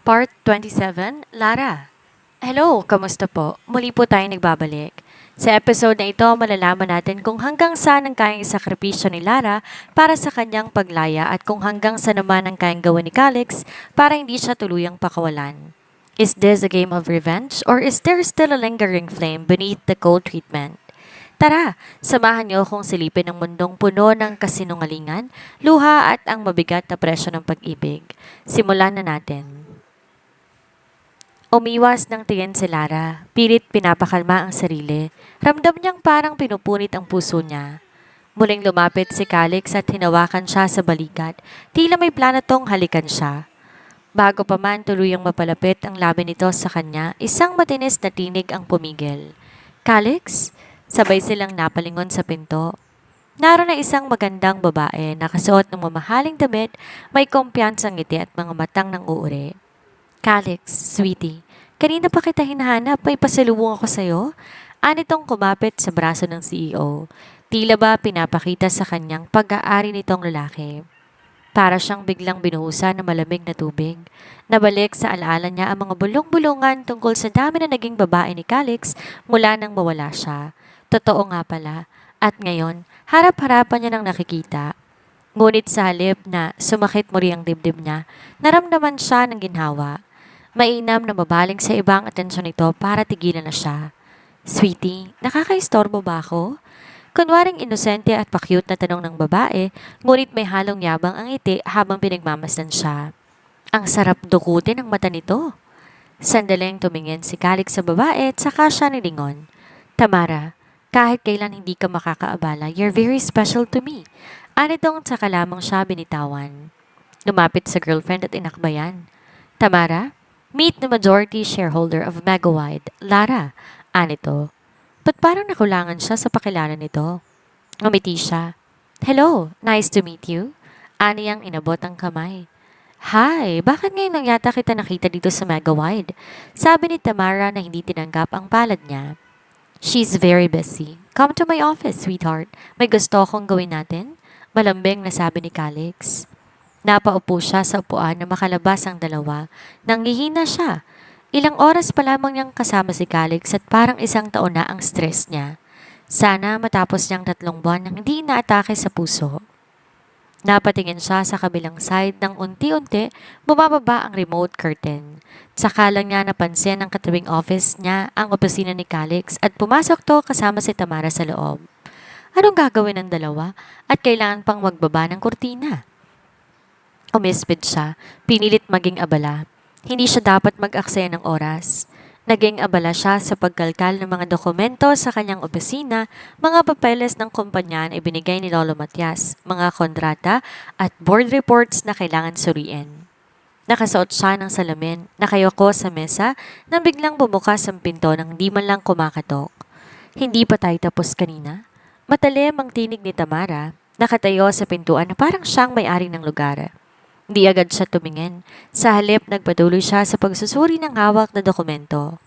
Part 27, Lara. Hello, kamusta po? Muli po tayo nagbabalik. Sa episode na ito, malalaman natin kung hanggang saan ang kayang isakripisyo ni Lara para sa kanyang paglaya at kung hanggang saan naman ang kayang gawin ni Calix para hindi siya tuluyang pakawalan. Is this a game of revenge or is there still a lingering flame beneath the cold treatment? Tara, samahan niyo akong silipin ang mundong puno ng kasinungalingan, luha at ang mabigat na presyo ng pag-ibig. Simulan na natin. Umiwas ng tingin si Lara, pilit pinapakalma ang sarili. Ramdam niyang parang pinupunit ang puso niya. Muling lumapit si Calix at hinawakan siya sa balikat, tila may plano tong halikan siya. Bago pa man tuluyang mapalapit ang labi nito sa kanya, isang matinis na tinig ang pumigil. Calix? Sabay silang napalingon sa pinto. Naroon na isang magandang babae, nakasuot ng mamahaling damit, may kumpiyansang ngiti at mga matang ng uuri. Calix, sweetie, kanina pa kita hinahanap, may pasalubong ako sa'yo? Anitong kumapit sa braso ng CEO. Tila ba pinapakita sa kanyang pag-aari nitong lalaki. Para siyang biglang binuhusan ng malamig na tubig. Nabalik sa alaala niya ang mga bulong-bulungan tungkol sa dami na naging babae ni Calix mula nang mawala siya. Totoo nga pala. At ngayon, harap-harapan niya nang nakikita. Ngunit sa halip na sumakit muli ang dibdib niya, naramdaman siya ng ginhawa. Mainam na mabaling sa ibang atensyon nito para tigilan na siya. Sweetie, nakakaistorbo ba ako? Kunwaring inosente at pa-cute na tanong ng babae, ngunit may halong yabang ang ngiti habang pinagmamasdan siya. Ang sarap dukutin ng mata nito. Sandaling tumingin si Calix sa babae at saka siya nilingon. Tamara, kahit kailan hindi ka makakaabala, you're very special to me. Anitong saka lamang siya binitawan. Lumapit sa girlfriend at inakbayan. Tamara, meet the majority shareholder of Megawide, Lara. Anito. Ba't parang nakulangan siya sa pakilala nito? Ngumiti siya. Hello, nice to meet you. Aniyang inabot ang kamay. Hi, bakit ngayon lang yata kita nakita dito sa Megawide? Sabi ni Tamara na hindi tinanggap ang palad niya. She's very busy. Come to my office, sweetheart. May gusto akong gawin natin. Malambing na sabi ni Calix. Napaupo siya sa upuan na makalabas ang dalawa. Nanghihina siya. Ilang oras pa lamang niyang kasama si Calix at parang isang taon na ang stress niya. Sana matapos niyang 3 buwan nang hindi inaatake sa puso. Napatingin siya sa kabilang side nang unti-unti bumababa ang remote curtain. Saka lang niya napansin ang katabi office niya ang opisina ni Calix at pumasok to kasama si Tamara sa loob. Anong gagawin ng dalawa at kailangan pang magbaba ng kurtina? Umispid siya, pinilit maging abala. Hindi siya dapat mag-aksaya ng oras. Naging abala siya sa pagkalkal ng mga dokumento sa kanyang opisina, mga papeles ng kumpanya na ibinigay ni Lolo Matias, mga kontrata at board reports na kailangan suriin. Nakasuot siya ng salamin, nakayoko sa mesa, nang biglang bumukas ang pinto nang di man lang kumakatok. Hindi pa tayo tapos kanina? Matalim ang tinig ni Tamara, nakatayo sa pintuan na parang siyang may-ari ng lugar. Di agad siya tumingin. Sa halip, nagpatuloy siya sa pagsusuri ng hawak na dokumento.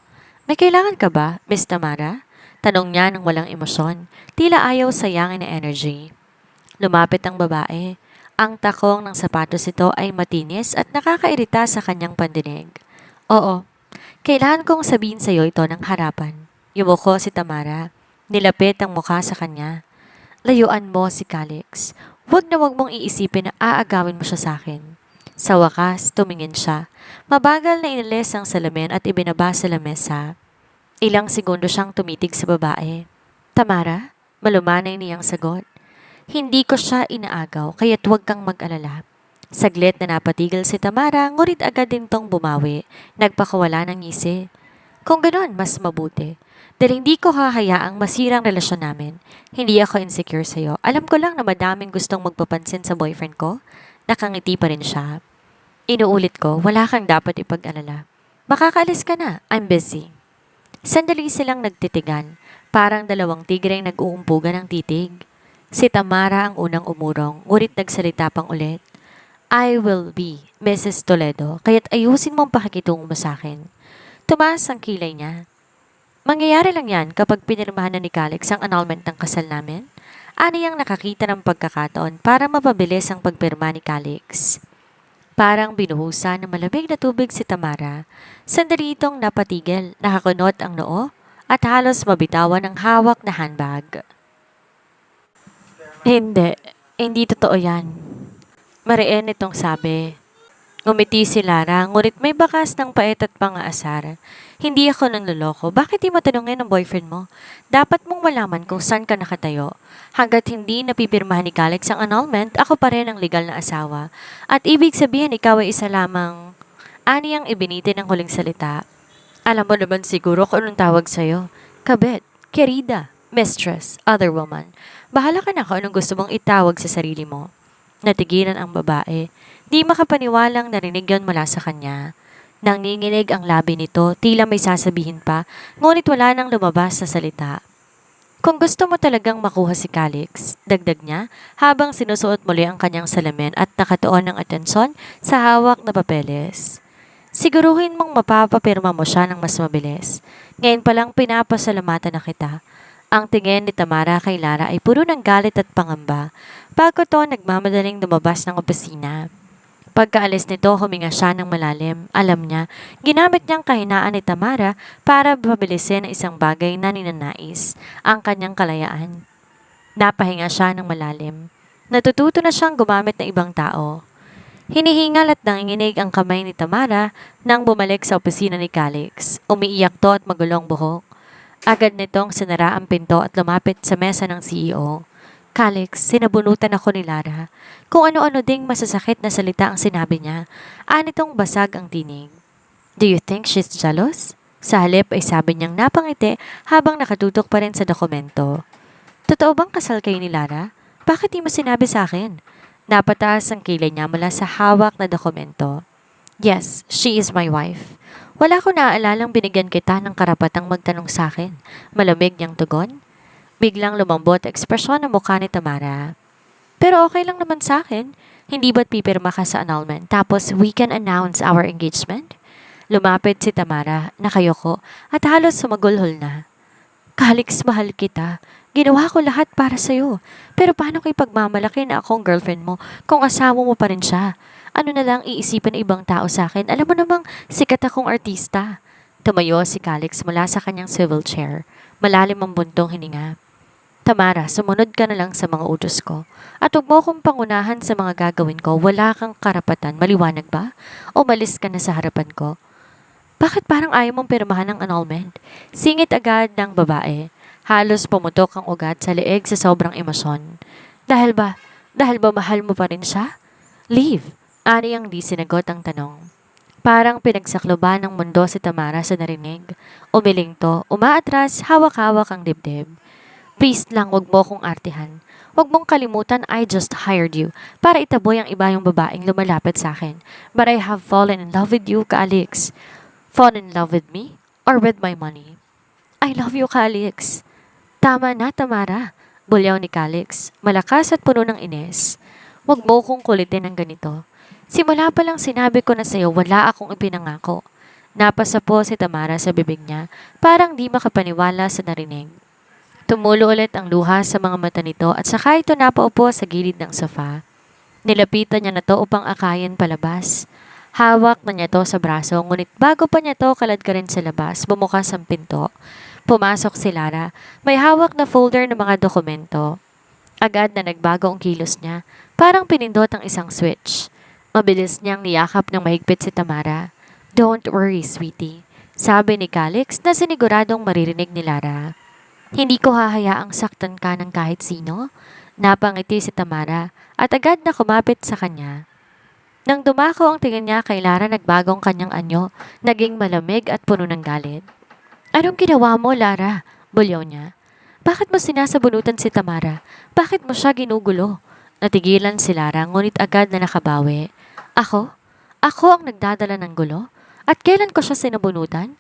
May kailangan ka ba, Miss Tamara? Tanong niya ng walang emosyon. Tila ayaw sayangin na energy. Lumapit ang babae. Ang takong ng sapatos ito ay matinis at nakakairita sa kanyang pandinig. Oo, kailangan kong sabihin sa iyo ito ng harapan. Yumuko si Tamara. Nilapit ang mukha sa kanya. Layuan mo si Calix. Huwag na huwag mong iisipin na aagawin mo siya sa akin. Sa wakas, tumingin siya. Mabagal na inilis ang salamin at ibinaba sa lamesa. Ilang segundo siyang tumitig sa babae. Tamara, malumanay niyang sagot. Hindi ko siya inaagaw, kaya't huwag kang mag-alala. Saglit na napatigil si Tamara, ngunit agad din tong bumawi. Nagpakawala ng ngisi. Kung ganoon, mas mabuti. Dahil hindi ko hahayaang masirang relasyon namin. Hindi ako insecure sa'yo. Alam ko lang na madaming gustong magpapansin sa boyfriend ko. Nakangiti pa rin siya. Inuulit ko, wala kang dapat ipag-alala. Makakaalis ka na. I'm busy. Sandali silang nagtitigan. Parang dalawang tigreng nag-uumpugan ng titig. Si Tamara ang unang umurong, ngunit nagsalita pang ulit. I will be Mrs. Toledo, kaya't ayusin mong pakikitungo mo sa akin. Tumaas ang kilay niya. Mangyayari lang yan kapag pinirmahan na ni Calix ang annulment ng kasal namin. Aniyang nakakita ng pagkakataon para mapabilis ang pagpirma ni Calix. Parang binuhusan ng malamig na tubig si Tamara. Sandali itong napatigil, nakakunot ang noo at halos mabitawan ang hawak na handbag. Hindi totoo yan. Mariin itong sabi. Ngumiti si Lara, ngunit may bakas ng pait at pang-aasar. Hindi ako nanloloko. Bakit di mo tanungin ang boyfriend mo? Dapat mong malaman kung saan ka nakatayo. Hanggat hindi napipirmahan ni Calix ang annulment, ako pa rin ang legal na asawa. At ibig sabihin ikaw ay isa lamang. Ani ang ibinitin ng huling salita. Alam mo naman siguro kung anong tawag sa'yo. Kabet, querida, mistress, other woman. Bahala ka na kung anong gusto mong itawag sa sarili mo. Natigilan ang babae. Di makapaniwalang narinig yon mula sa kanya. Nanginginig ang labi nito, tila may sasabihin pa, ngunit wala nang lumabas na salita. Kung gusto mo talagang makuha si Calix, dagdag niya, habang sinusuot muli ang kanyang salamin at nakatuon ng atensyon sa hawak na papeles. Siguruhin mong mapapapirma mo siya ng mas mabilis. Ngayon palang pinapasalamatan na kita. Ang tingin ni Tamara kay Lara ay puro ng galit at pangamba. Bago to, nagmamadaling lumabas ng opisina. Pagkaalis nito, huminga siya ng malalim. Alam niya, ginamit niyang kahinaan ni Tamara para pabilisin ang isang bagay na ninanais, ang kanyang kalayaan. Napahinga siya ng malalim. Natututo na siyang gumamit ng ibang tao. Hinihingal at nanginginig ang kamay ni Tamara nang bumalik sa opisina ni Calix. Umiiyak to at magulong buhok. Agad nitong sinara ang pinto at lumapit sa mesa ng CEO. Calix, sinabunutan ako ni Lara. Kung ano-ano ding masasakit na salita ang sinabi niya, anitong basag ang tinig. Do you think she's jealous? Sa halip ay sabi niyang napangiti habang nakatutok pa rin sa dokumento. Totoo bang kasal kayo ni Lara? Bakit di mo sinabi sa akin? Napataas ang kilay niya mula sa hawak na dokumento. Yes, she is my wife. Wala ko naaalalang binigyan kita ng karapatang magtanong sa akin. Malamig niyang tugon. Biglang lumambot ang ekspresyon ng mukha ni Tamara. Pero okay lang naman sa akin. Hindi ba't pipirma ka sa annulment tapos we can announce our engagement? Lumapit si Tamara, nakayoko at halos sumagulhol na. Calix, mahal kita. Ginawa ko lahat para sa'yo. Pero paano kay pagmamalaki na akong girlfriend mo kung asawa mo pa rin siya? Ano na lang iisipin ng ibang tao sa akin? Alam mo namang sikat akong artista. Tumayo si Calix mula sa kanyang swivel chair. Malalim ang buntong hininga. Tamara, sumunod ka na lang sa mga utos ko. At huwag mo akong pangunahan sa mga gagawin ko. Wala kang karapatan. Maliwanag ba? O malis ka na sa harapan ko? Bakit parang ayaw mong pirmahan ng annulment? Singit agad ng babae. Halos pumutok ang ugat sa leeg sa sobrang emosyon. Dahil ba mahal mo pa rin siya? Leave. Ani ang di sinagot ang tanong. Parang pinagsakloban ng mundo si Tamara sa narinig. Umiling to, umaatras, hawak-hawak ang dibdib. Please lang, wag mo kong artihan. Wag mong kalimutan, I just hired you para itaboy ang iba yung babaeng lumalapit sa akin. But I have fallen in love with you, Calix. Fall in love with me or with my money? I love you, Calix. Tama na, Tamara. Bulyaw ni Calix, malakas at puno ng inis. Wag mo kong kulitin ng ganito. Simula pa lang sinabi ko na sa'yo wala akong ipinangako. Napasa po si Tamara sa bibig niya, parang di makapaniwala sa narinig. Tumulo ulit ang luha sa mga mata nito at saka ito napaupo sa gilid ng sofa. Nilapitan niya na to upang akayin palabas. Hawak na niya to sa braso, ngunit bago pa niya to kalad ka rin sa labas, bumukas ang pinto. Pumasok si Lara, may hawak na folder ng mga dokumento. Agad na nagbago ang kilos niya, parang pinindot ang isang switch. Mabilis niyang niyakap ng mahigpit si Tamara. Don't worry, sweetie, sabi ni Calix na siniguradong maririnig ni Lara. Hindi ko hahayaang saktan ka ng kahit sino. Napangiti si Tamara at agad na kumapit sa kanya. Nang dumako ang tingin niya kay Lara, nagbagong kanyang anyo, naging malamig at puno ng galit. Anong ginawa mo, Lara? Bulyaw niya. Bakit mo sinasabunutan si Tamara? Bakit mo siya ginugulo? Natigilan si Lara, ngunit agad na nakabawi. Ako? Ako ang nagdadala ng gulo? At kailan ko siya sinabunutan?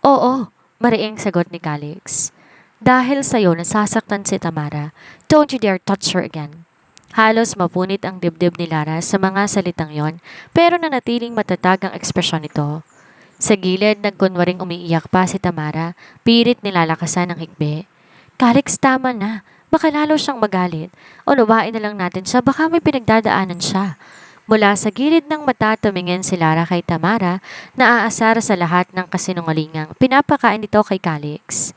Oo, mariing sagot ni Calix. Dahil sa'yo nasasaktan si Tamara, don't you dare touch her again. Halos mapunit ang dibdib ni Lara sa mga salitang yon, pero nanatiling matatag ang ekspresyon nito. Sa gilid, nagkunwaring umiiyak pa si Tamara, pilit nilalakasan ng hikbi. Calix, tama na. Baka lalo siyang magalit. Unawain na lang natin siya, baka may pinagdadaanan siya. Mula sa gilid ng mata tumingin si Lara kay Tamara na aasar sa lahat ng kasinungalingang pinapakain nito kay Calix.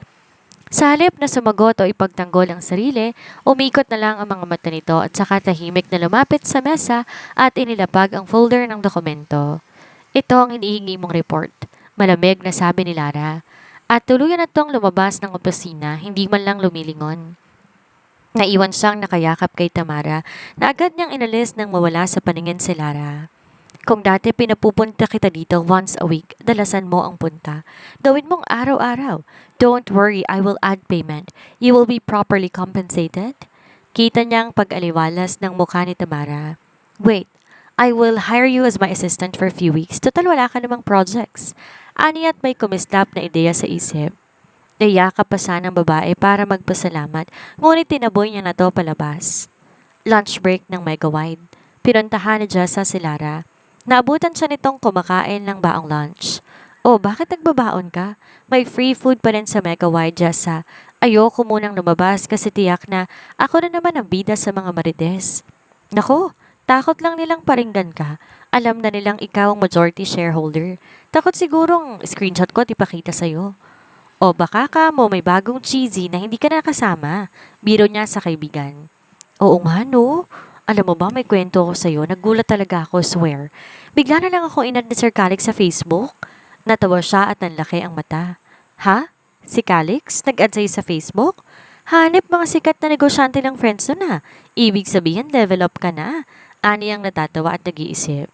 Sa halip na sumagot o ipagtanggol ang sarili, umikot na lang ang mga mata nito at saka tahimik na lumapit sa mesa at inilapag ang folder ng dokumento. Ito ang hinihingi mong report, malamig na sabi ni Lara. At tuluyan na itong lumabas ng opisina, hindi man lang lumilingon. Naiwan siyang nakayakap kay Tamara na agad niyang inalis nang mawala sa paningin si Lara. Kung dati pinapupunta kita dito once a week, dalasan mo ang punta. Gawin mong araw-araw. Don't worry, I will add payment. You will be properly compensated. Kita niyang pag-aliwalas ng mukha ni Tamara. Wait, I will hire you as my assistant for a few weeks. Total wala ka namang projects. Ani at may kumislap na ideya sa isip. Nayakap pa sana ng babae para magpasalamat, ngunit tinaboy niya na to palabas. Lunch break ng Megawide. Pinuntahan ni Jessa si Lara. Naabutan siya nitong kumakain ng baong lunch. Oh, bakit nagbabaon ka? May free food pa rin sa Megawide, Jessa. Ayoko munang lumabas kasi tiyak na ako na naman ang bida sa mga marites. Nako, takot lang nilang paringgan ka. Alam na nilang ikaw ang majority shareholder. Takot sigurong screenshot ko at ipakita sa'yo. O baka ka mo may bagong cheesy na hindi ka nakasama. Biro niya sa kaibigan. Oo nga no. Alam mo ba, may kwento ako sa'yo. Nagulat talaga ako, swear. Bigla na lang ako inad ni Sir Calix sa Facebook. Natawa siya at nanlaki ang mata. Ha? Si Calix? Nag-add sa'yo sa Facebook? Hanip mga sikat na negosyante ng friends na na. Ibig sabihin, level up ka na. Ani ang natatawa at nag-iisip.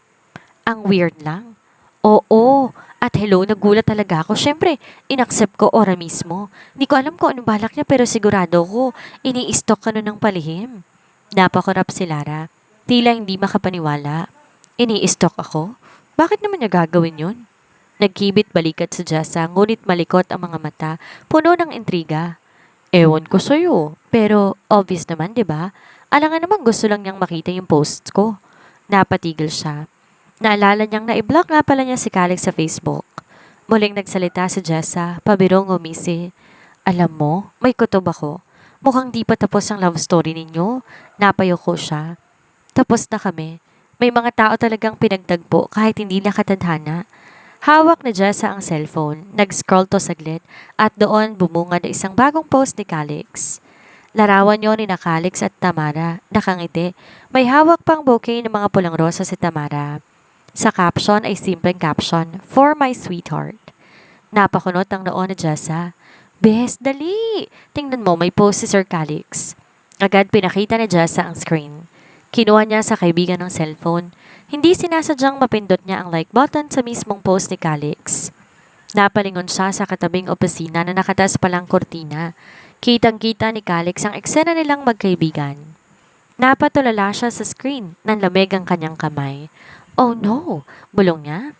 Ang weird lang. Oo. At hello, nagulat talaga ako. Siyempre, inaccept ko ora mismo. Hindi ko alam kung anong balak niya pero sigurado ko, ini-stock ka nun ng palihim. Napakurap si Lara. Tila hindi makapaniwala. Ini-stock ako? Bakit naman niya gagawin yun? Nagkibit balikat sa Jessa, ngunit malikot ang mga mata, puno ng intriga. Ewan ko sa'yo, pero obvious naman, di ba? Alangan naman gusto lang niyang makita yung posts ko. Napatigil siya. Naalala niyang na-block nga pala niya si Calix sa Facebook. Muling nagsalita si Jessa, pabirong umisi. Alam mo, may kutob ako. Mukhang di pa tapos ang love story ninyo. Napayoko siya. Tapos na kami. May mga tao talagang pinagtagpo kahit hindi nakatadhana. Hawak ni Jessa ang cellphone, nag-scroll to saglit at doon bumungad isang bagong post ni Calix. Larawan niyo ni na Calix at Tamara, nakangiti. May hawak pang bouquet ng mga pulang rosa si Tamara. Sa caption ay simpleng caption, For my sweetheart. Napakunot ang noon ni Jessa. Bes, dali! Tingnan mo, may post si Sir Calix. Agad pinakita ni Jessa ang screen. Kinuha niya sa kaibigan ng cellphone. Hindi sinasadyang mapindot niya ang like button sa mismong post ni Calix. Napalingon siya sa katabing opisina na nakatas palang kortina. Kitang-kita ni Calix ang eksena nilang magkaibigan. Napatulala siya sa screen, nanlamig ang kanyang kamay. Oh no! Bulong niya.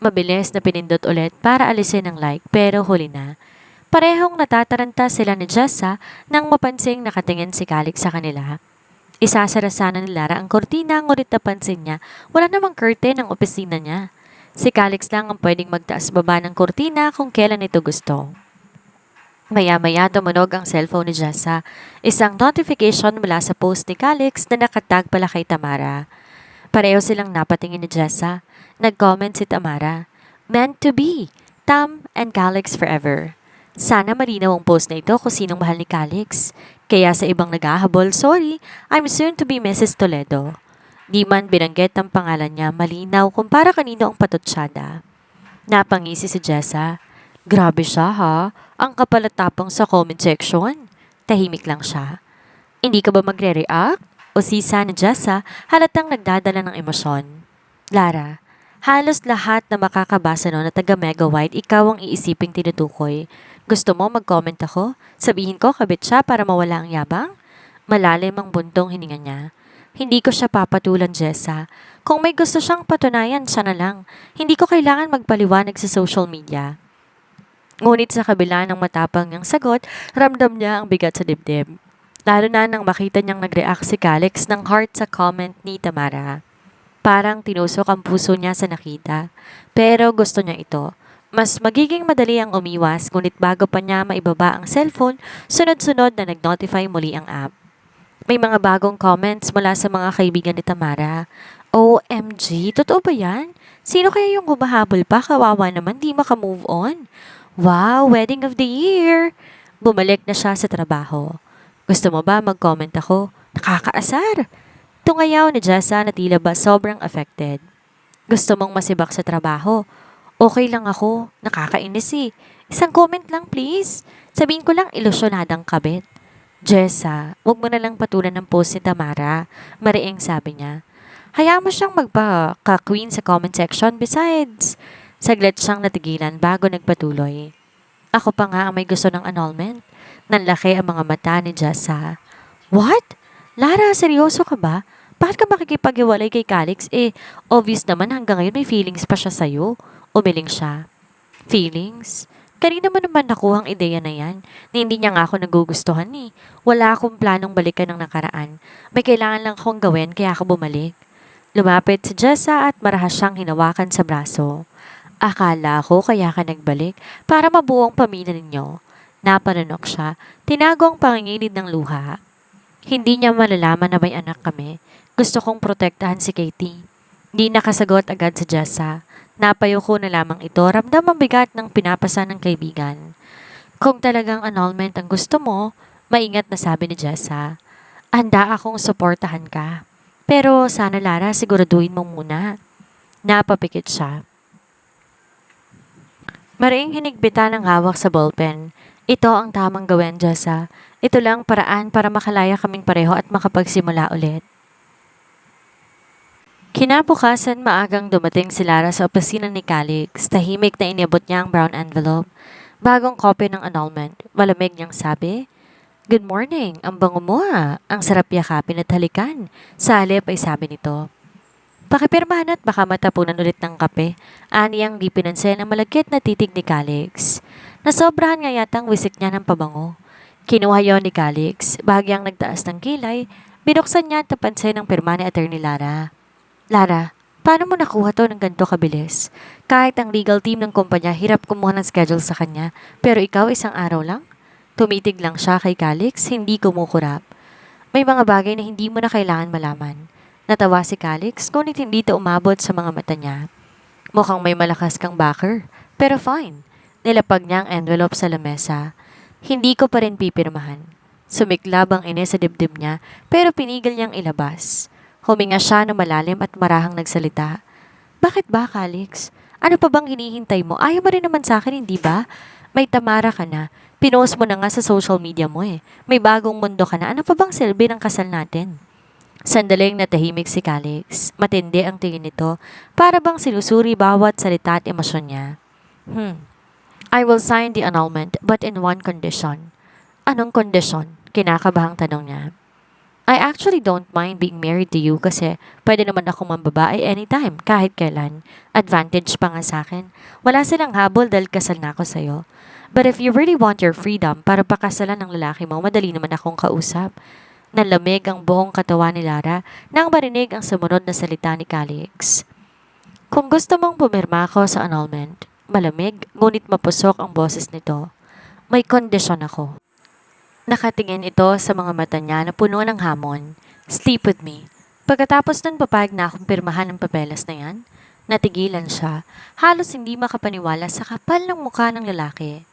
Mabilis na pinindot ulit para alisin ang like pero huli na. Parehong natataranta sila ni Jessa nang mapansing nakatingin si Calix sa kanila. Isasara sana ni Lara ang kortina ngunit napansin niya wala namang curtain ang opisina niya. Si Calix lang ang pwedeng magtaas baba ng kortina kung kailan ito gusto. Maya-maya tumunog ang cellphone ni Jessa. Isang notification mula sa post ni Calix na nakatag pala kay Tamara. Pareho silang napatingin ni Jessa. Nag-comment si Tamara. Meant to be. Tam and Calix forever. Sana malinaw ang post na ito kung sinong mahal ni Calix. Kaya sa ibang naghahabol, sorry, I'm soon to be Mrs. Toledo. Di man binanggit ang pangalan niya, malinaw kung para kanino ang patutsyada. Napangisi si Jessa. Grabe siya ha, ang kapalatapang sa comment section. Tahimik lang siya. Hindi ka ba magre-react? O sisa ni Jessa, halatang nagdadala ng emosyon. Lara, halos lahat na makakabasa no na taga Megawide, ikaw ang iisiping tinutukoy. Gusto mo mag-comment ako? Sabihin ko kabit siya para mawala ang yabang? Malalim ang buntong hininga niya. Hindi ko siya papatulan, Jessa. Kung may gusto siyang patunayan, siya na lang. Hindi ko kailangan magpaliwanag sa social media. Ngunit sa kabila ng matapang niyang sagot, ramdam niya ang bigat sa dibdib. Lalo na nang makita niyang nag-react si Calix ng heart sa comment ni Tamara. Parang tinusok ang puso niya sa nakita. Pero gusto niya ito. Mas magiging madali ang umiwas ngunit bago pa niya maibaba ang cellphone, sunod-sunod na nag-notify muli ang app. May mga bagong comments mula sa mga kaibigan ni Tamara. OMG, totoo ba yan? Sino kaya yung humahabol pa? Kawawa naman, di maka-move on. Wow, wedding of the year! Bumalik na siya sa trabaho. Gusto mo ba mag-comment ako? Nakakaasar! Tungayaw ni Jessa na tila ba sobrang affected. Gusto mong masibak sa trabaho? Okay lang ako. Nakakainis eh. Isang comment lang please. Sabihin ko lang ilusyonadang kabit. Jessa, wag mo na lang patulan ng post ni Tamara. Mariing sabi niya. Hayaan mo siyang magpa-queen sa comment section. Besides, saglit siyang natigilan bago nagpatuloy. Ako pa nga ang may gusto ng annulment. Nanlaki ang mga mata ni Jessa. What? Lara, seryoso ka ba? Bakit ka makikipag-iwalay kay Calix? Obvious naman hanggang ngayon may feelings pa siya sa'yo. Umiling siya. Feelings? Kanina mo naman nakuha ang ideya na yan. Na hindi niya nga ako nagugustuhan eh. Wala akong planong balikan ng nakaraan. May kailangan lang akong gawin kaya ako bumalik. Lumapit si Jessa at marahas siyang hinawakan sa braso. Akala ko kaya ka nagbalik para mabuo ang pamilya ninyo. Napanunok siya, tinago ang pangingilid ng luha. Hindi niya malalaman na may anak kami. Gusto kong protektahan si Katie. Di nakasagot agad si Jessa. Napayuko na lamang ito, ramdam ang bigat ng pinapasa ng kaibigan. Kung talagang annulment ang gusto mo, maingat na sabi ni Jessa. Handa akong suportahan ka. Pero sana Lara, siguraduhin mo muna. Napapikit siya. Mariing hinigpitan ang hawak sa ballpen. Ito ang tamang gawin, Jessa. Ito lang paraan para makalaya kaming pareho at makapagsimula ulit. Kinabukasan maagang dumating si Lara sa opisina ni Calix. Tahimik na inabot niya ang brown envelope. Bagong copy ng annulment. Malamig niyang sabi, Good morning, ang bango mo ah. Ang sarap yakapin at halikan. Sa halip ay sabi nito. Pakipirmahan at baka matapunan ulit ng kape. Ani ang di pinansin ang malagkit na titig ni Calix. Nasobrahan nga yatang wisik niya ng pabango. Kinuha yon ni Calix, bahagyang nagtaas ng kilay, binuksan niya at napansin ang pirma ni Attorney Lara. Lara, paano mo nakuha to ng ganito kabilis? Kahit ang legal team ng kumpanya hirap kumuha ng schedule sa kanya, pero ikaw isang araw lang? Tumitig lang siya kay Calix, hindi kumukurap. May mga bagay na hindi mo na kailangan malaman. Natawa si Calix, ngunit hindi ito umabot sa mga mata niya. Mukhang may malakas kang backer, pero fine. Nilapag niya ang envelope sa lamesa. Hindi ko pa rin pipirmahan. Sumiklab ang inis sa dibdib niya, pero pinigil niyang ilabas. Huminga siya na malalim at marahang nagsalita. Bakit ba, Calix? Ano pa bang hinihintay mo? Ayaw mo rin naman sa akin, hindi ba? May Tamara ka na. Pinost mo na nga sa social media mo eh. May bagong mundo ka na. Ano pa bang silbi ng kasal natin? Sandaling natahimik si Calix. Matindi ang tingin nito. Para bang sinusuri bawat salita at emosyon niya. I will sign the annulment but in one condition. Anong kondisyon? Kinakabahang tanong niya. I actually don't mind being married to you kasi pwede naman akong mambabae anytime, kahit kailan. Advantage pa nga sa akin. Wala silang habol dahil kasal na ako sa'yo. But if you really want your freedom para pakasalan ng lalaki mo, madali naman akong kausap. Nanlamig ang buong katawan ni Lara nang marinig ang sumunod na salita ni Calix. Kung gusto mong pumirma ako sa annulment, malamig ngunit mapusok ang boses nito. May kondisyon ako. Nakatingin ito sa mga mata niya na puno ng hamon. Sleep with me. Pagkatapos nun papayag na akong pirmahan ng papeles na yan, natigilan siya. Halos hindi makapaniwala sa kapal ng mukha ng lalaki.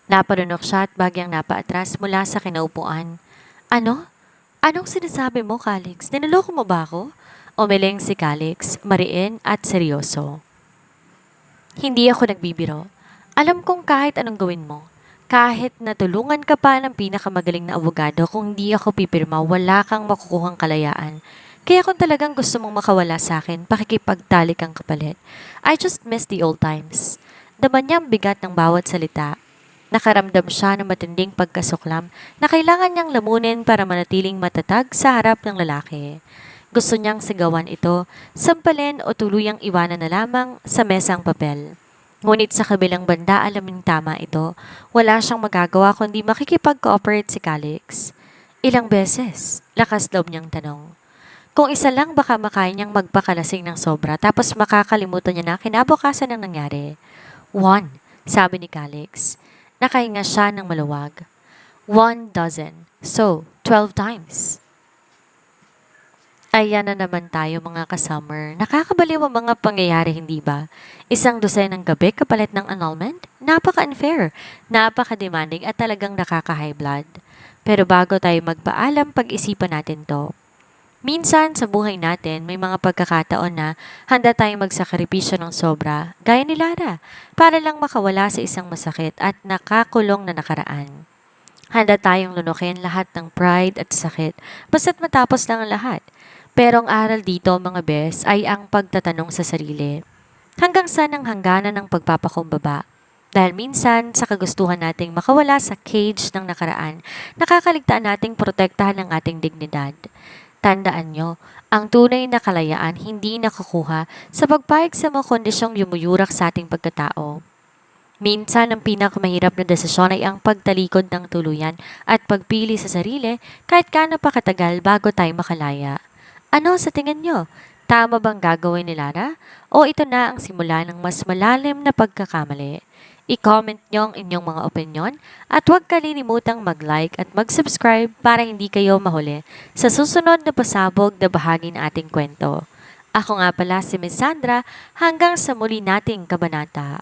Napanunok siya at bagyang napaatras mula sa kinaupuan. Ano? Anong sinasabi mo, Calix? Ninuloko mo ba ako? Umiling si Calix, mariin at seryoso. Hindi ako nagbibiro. Alam kong kahit anong gawin mo, kahit natulungan ka pa ng pinakamagaling na abogado, kung hindi ako pipirma, wala kang makukuhang kalayaan. Kaya kung talagang gusto mong makawala sa akin, pakikipagtalik kang kapalit. I just miss the old times. Daman niya ang bigat ng bawat salita. Nakaramdam siya ng matinding pagkasuklam na kailangan niyang lamunin para manatiling matatag sa harap ng lalaki. Gusto niyang sigawan ito, sampalin o tuluyang iwanan na lamang sa mesang papel. Ngunit sa kabilang banda alaming tama ito, wala siyang magagawa kundi makikipag-cooperate si Calix. Ilang beses? Lakas loob niyang tanong. Kung isa lang baka makain niyang magpakalasing ng sobra tapos makakalimutan niya na kinabukasan ng nangyari. 1, sabi ni Calix. Nakahinga siya ng maluwag. 1 dozen. So, 12 times. Ayan na naman tayo mga kasummer. Nakakabaliw ang mga pangyayari, hindi ba? Isang dosenang gabi kapalit ng annulment? Napaka-unfair, napaka-demanding at talagang nakaka-high blood. Pero bago tayo magpaalam, pag-isipan natin to. Minsan sa buhay natin, may mga pagkakataon na handa tayong magsakripisyo ng sobra, gaya ni Lara, para lang makawala sa isang masakit at nakakulong na nakaraan. Handa tayong lunukin lahat ng pride at sakit, basta't matapos lang ang lahat. Pero ang aral dito mga bes ay ang pagtatanong sa sarili. Hanggang saan ang hangganan ng pagpapakumbaba? Dahil minsan sa kagustuhan nating makawala sa cage ng nakaraan, nakakaligtaan nating protektahan ang ating dignidad. Tandaan nyo, ang tunay na kalayaan hindi nakukuha sa pagpayag sa mga kondisyong yumuyurak sa ating pagkatao. Minsan, ang pinakamahirap na desisyon ay ang pagtalikod ng tuluyan at pagpili sa sarili kahit gaano pa katagal bago tayo makalaya. Ano sa tingin nyo? Tama bang gagawin ni Lara? O ito na ang simula ng mas malalim na pagkakamali? I-comment nyo ang inyong mga opinion at huwag kalilimutang mag-like at mag-subscribe para hindi kayo mahuli sa susunod na pasabog na bahagi ng ating kwento. Ako nga pala si Miss Sandra, hanggang sa muli nating kabanata.